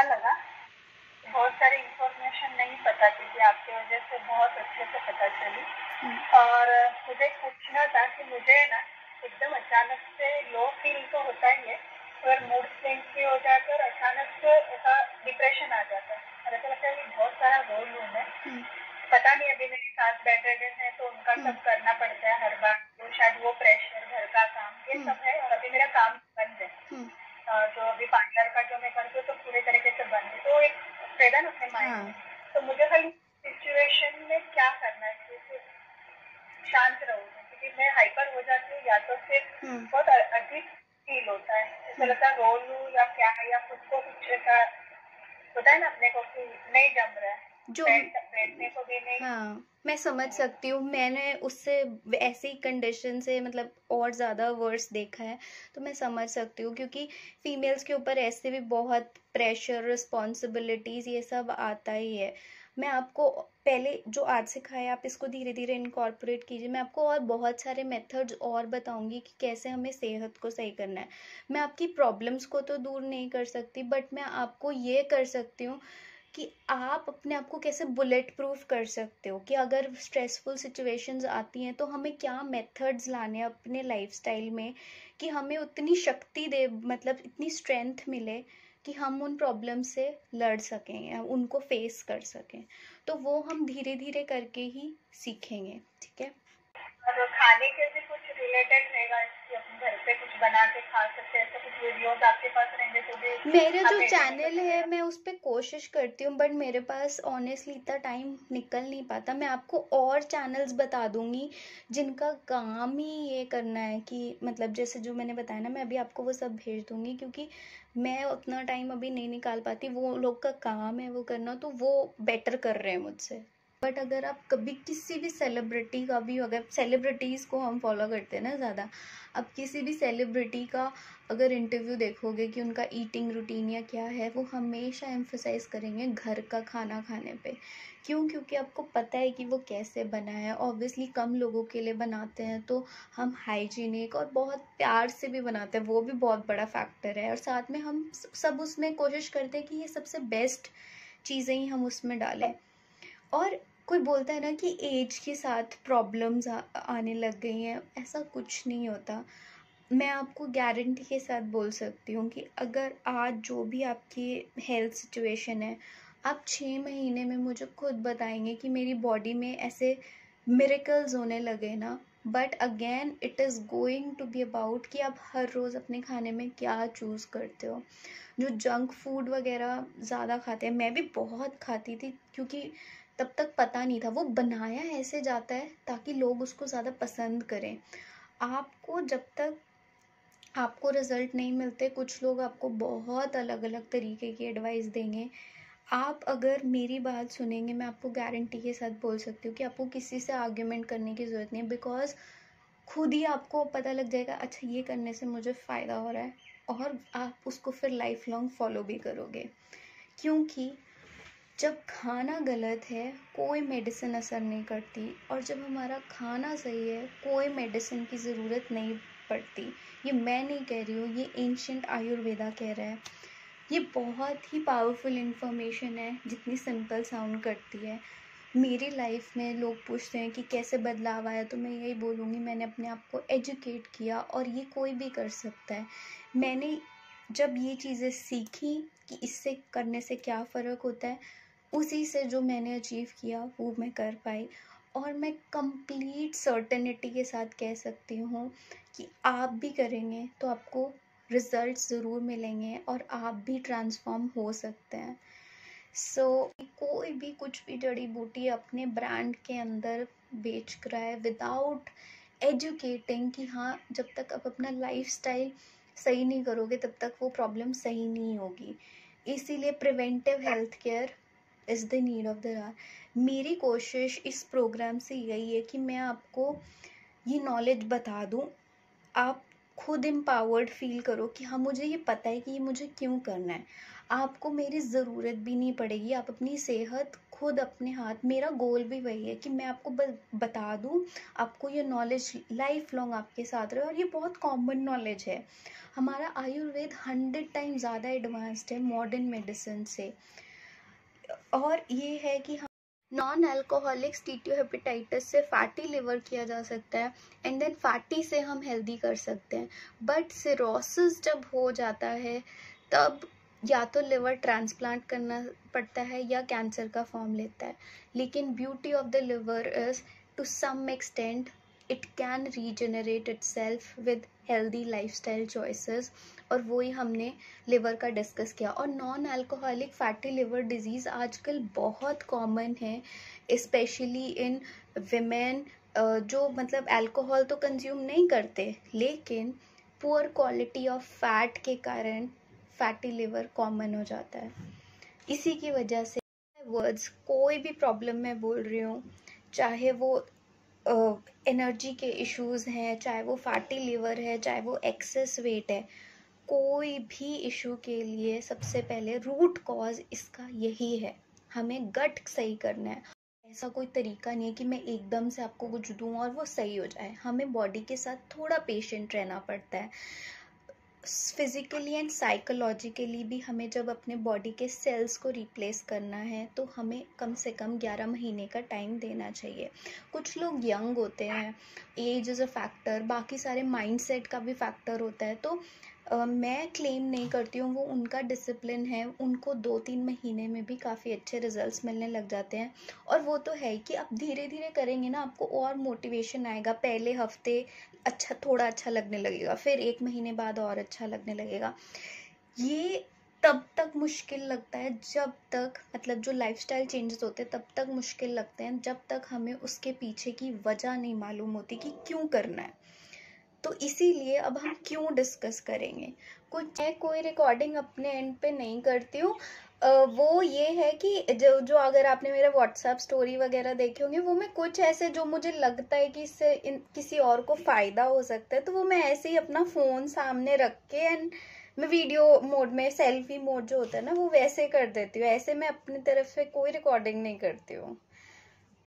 अच्छा लगा। बहुत सारी इंफॉर्मेशन नहीं पता थी कि आपकी वजह से बहुत अच्छे से पता चली। और मुझे पूछना था कि मुझे ना एकदम अचानक से लो फील तो होता ही है, और मूड स्विंग भी हो जाता है और अचानक से ऐसा डिप्रेशन आ जाता है और ऐसा लगता है कि बहुत सारा रोल लूँ मैं। पता नहीं, अभी मेरी सास बेड रिडन है तो उनका सब करना पड़ता है हर बार, तो शायद वो प्रेशर, घर का काम, ये सब है। और अभी मेरा काम बंद है, जो अभी पार्लर का जो मैं करती हूँ तो पूरे तरीके से बंद है, तो एक रहता है ना अपने माइंड में। तो मुझे खाली सिचुएशन में क्या करना चाहिए कि शांत रहूँ, क्योंकि मैं हाइपर हो जाती हूँ या तो फिर बहुत अजीब फील होता है, ऐसा लगता है रो लूँ या क्या है, या खुद को कुछ ऐसा होता है ना अपने को कि नहीं जम रहा है, जो बैठने को भी नहीं। हाँ, मैं समझ सकती हूँ। मैंने उससे ऐसी कंडीशन से मतलब और ज़्यादा वर्स देखा है, तो मैं समझ सकती हूँ, क्योंकि फीमेल्स के ऊपर ऐसे भी बहुत प्रेशर, रिस्पॉन्सिबिलिटीज़ ये सब आता ही है। मैं आपको पहले जो आज सिखाया आप इसको धीरे धीरे इनकॉर्पोरेट कीजिए। मैं आपको और बहुत सारे मेथड्स और बताऊंगी कि कैसे हमें सेहत को सही करना है। मैं आपकी प्रॉब्लम्स को तो दूर नहीं कर सकती, बट मैं आपको ये कर सकती हूँ कि आप अपने आप को कैसे बुलेट प्रूफ कर सकते हो, कि अगर स्ट्रेसफुल सिचुएशंस आती हैं तो हमें क्या मेथड्स लाने हैं अपने लाइफस्टाइल में कि हमें उतनी शक्ति दे, मतलब इतनी स्ट्रेंथ मिले कि हम उन प्रॉब्लम से लड़ सकें या उनको फेस कर सकें। तो वो हम धीरे धीरे करके ही सीखेंगे, ठीक है। और खाने के भी कुछ रिलेटेड रहेगा कि अपन घर पे कुछ बना के खा सकते हैं, ऐसे कुछ वीडियोस आपके पास रहेंगे तो भी मेरा जो आप भेजेंगे तो चैनल है चलेगा? मैं उस पर कोशिश करती हूँ, बट मेरे पास ऑनेस्टली इतना टाइम निकल नहीं पाता। मैं आपको और चैनल्स बता दूंगी जिनका काम ही ये करना है कि मतलब जैसे जो मैंने बताया ना, मैं अभी आपको वो सब भेज दूंगी, क्योंकि मैं उतना टाइम अभी नहीं निकाल पाती। वो लोग का काम है वो करना, तो वो बेटर कर रहे हैं मुझसे। बट अगर आप कभी किसी भी सेलिब्रिटी का भी, अगर सेलिब्रिटीज़ को हम फॉलो करते हैं ना ज़्यादा, अब किसी भी सेलिब्रिटी का अगर इंटरव्यू देखोगे कि उनका ईटिंग रूटीन या क्या है, वो हमेशा एम्फोसाइज करेंगे घर का खाना खाने पे। क्यों? क्योंकि आपको पता है कि वो कैसे बना है। ऑब्वियसली कम लोगों के लिए बनाते हैं तो हम हाइजीनिक और बहुत प्यार से भी बनाते हैं, वो भी बहुत बड़ा फैक्टर है। और साथ में हम सब उसमें कोशिश करते हैं कि ये सबसे बेस्ट चीज़ें ही हम उसमें डालें। और कोई बोलता है ना कि एज के साथ प्रॉब्लम्स आने लग गई हैं, ऐसा कुछ नहीं होता। मैं आपको गारंटी के साथ बोल सकती हूँ कि अगर आज जो भी आपकी हेल्थ सिचुएशन है, आप 6 महीने में मुझे खुद बताएंगे कि मेरी बॉडी में ऐसे मिरेकल्स होने लगे ना। But again it is going to be about कि आप हर रोज़ अपने खाने में क्या चूज़ करते हो। जो जंक फूड वगैरह ज़्यादा खाते हैं, मैं भी बहुत खाती थी, क्योंकि तब तक पता नहीं था वो बनाया ऐसे जाता है ताकि लोग उसको ज़्यादा पसंद करें। आपको जब तक आपको रिजल्ट नहीं मिलते, कुछ लोग आपको बहुत अलग अलग तरीके की एडवाइस देंगे। आप अगर मेरी बात सुनेंगे, मैं आपको गारंटी के साथ बोल सकती हूँ कि आपको किसी से आर्ग्यूमेंट करने की ज़रूरत नहीं है, बिकॉज खुद ही आपको पता लग जाएगा अच्छा ये करने से मुझे फ़ायदा हो रहा है, और आप उसको फिर लाइफ लॉन्ग फॉलो भी करोगे। क्योंकि जब खाना गलत है कोई मेडिसिन असर नहीं करती, और जब हमारा खाना सही है कोई मेडिसिन की ज़रूरत नहीं पड़ती। ये मैं नहीं कह रही हूँ, ये एंशियंट आयुर्वेदा कह रहा है। ये बहुत ही पावरफुल इंफॉर्मेशन है, जितनी सिंपल साउंड करती है। मेरी लाइफ में लोग पूछते हैं कि कैसे बदलाव आया, तो मैं यही बोलूँगी मैंने अपने आप को एजुकेट किया, और ये कोई भी कर सकता है। मैंने जब ये चीज़ें सीखी कि इससे करने से क्या फ़र्क होता है, उसी से जो मैंने अचीव किया वो मैं कर पाई। और मैं कंप्लीट सर्टेनिटी के साथ कह सकती हूँ कि आप भी करेंगे तो आपको रिजल्ट्स ज़रूर मिलेंगे और आप भी ट्रांसफॉर्म हो सकते हैं। सो कोई भी कुछ भी जड़ी बूटी अपने ब्रांड के अंदर बेच रहा है विदाउट एजुकेटिंग कि हाँ, जब तक आप अपना लाइफस्टाइल सही नहीं करोगे तब तक वो प्रॉब्लम सही नहीं होगी। इसीलिए preventive health care is the need of the hour. मेरी कोशिश इस प्रोग्राम से यही है कि मैं आपको ये नॉलेज बता दूँ, आप खुद एम्पावर्ड फील करो कि हाँ, मुझे ये पता है कि ये मुझे क्यों करना है। आपको मेरी ज़रूरत भी नहीं पड़ेगी, आप अपनी सेहत खुद अपने हाथ, मेरा गोल भी वही है कि मैं आपको बता दूं, आपको ये नॉलेज लाइफ लॉन्ग आपके साथ रहे। और ये बहुत कॉमन नॉलेज है। हमारा आयुर्वेद 100 टाइम ज़्यादा एडवांस्ड है मॉडर्न मेडिसिन से। और ये है कि हम नॉन अल्कोहलिक स्टीटियोहेपेटाइटिस से फैटी लिवर किया जा सकता है, एंड देन फैटी से हम हेल्दी कर सकते हैं। बट सिरोसिस जब हो जाता है तब या तो लिवर ट्रांसप्लांट करना पड़ता है या कैंसर का फॉर्म लेता है। लेकिन beauty of the liver is to some extent it can regenerate itself with healthy lifestyle choices, और वही हमने लिवर का डिस्कस किया। और non alcoholic fatty liver disease आजकल बहुत कॉमन है, स्पेशली इन विमेन जो मतलब अल्कोहल तो कंज्यूम नहीं करते, लेकिन पुअर क्वालिटी ऑफ फैट के कारण फैटी लिवर कॉमन हो जाता है। इसी की वजह से वर्ड्स, कोई भी प्रॉब्लम मैं बोल रही हूँ, चाहे वो एनर्जी के इश्यूज़ हैं, चाहे वो फैटी लिवर है, चाहे वो एक्सेस वेट है, कोई भी इशू के लिए सबसे पहले रूट कॉज इसका यही है, हमें गट सही करना है। ऐसा कोई तरीका नहीं है कि मैं एकदम से आपको कुछ दूं और वो सही हो जाए। हमें बॉडी के साथ थोड़ा पेशेंट रहना पड़ता है। फिजिकली एंड साइकोलॉजिकली भी हमें जब अपने बॉडी के सेल्स को रिप्लेस करना है तो हमें कम से कम 11 महीने का टाइम देना चाहिए। कुछ लोग यंग होते हैं, एज इज़ अ फैक्टर, बाकी सारे माइंडसेट का भी फैक्टर होता है। तो मैं क्लेम नहीं करती हूँ, वो उनका डिसिप्लिन है, उनको 2-3 महीने में भी काफ़ी अच्छे रिजल्ट्स मिलने लग जाते हैं। और वो तो है कि आप धीरे धीरे करेंगे ना, आपको और मोटिवेशन आएगा। पहले हफ्ते अच्छा, थोड़ा अच्छा लगने लगेगा, फिर 1 महीने बाद और अच्छा लगने लगेगा। ये तब तक मुश्किल लगता है जब तक, मतलब जो लाइफस्टाइल चेंजेस होते हैं तब तक मुश्किल लगते हैं जब तक हमें उसके पीछे की वजह नहीं मालूम होती कि क्यों करना है। तो इसीलिए अब हम क्यों डिस्कस करेंगे। मैं कोई रिकॉर्डिंग अपने एंड पे नहीं करती हूँ। वो ये है कि जो अगर आपने मेरा व्हाट्सएप स्टोरी वगैरह देखे होंगे, वो मैं कुछ ऐसे जो मुझे लगता है कि इससे किसी और को फ़ायदा हो सकता है, तो वो मैं ऐसे ही अपना फ़ोन सामने रख के एंड मैं वीडियो मोड में, सेल्फी मोड जो होता है ना, वो वैसे कर देती हूँ। ऐसे मैं अपनी तरफ से कोई रिकॉर्डिंग नहीं करती हूँ।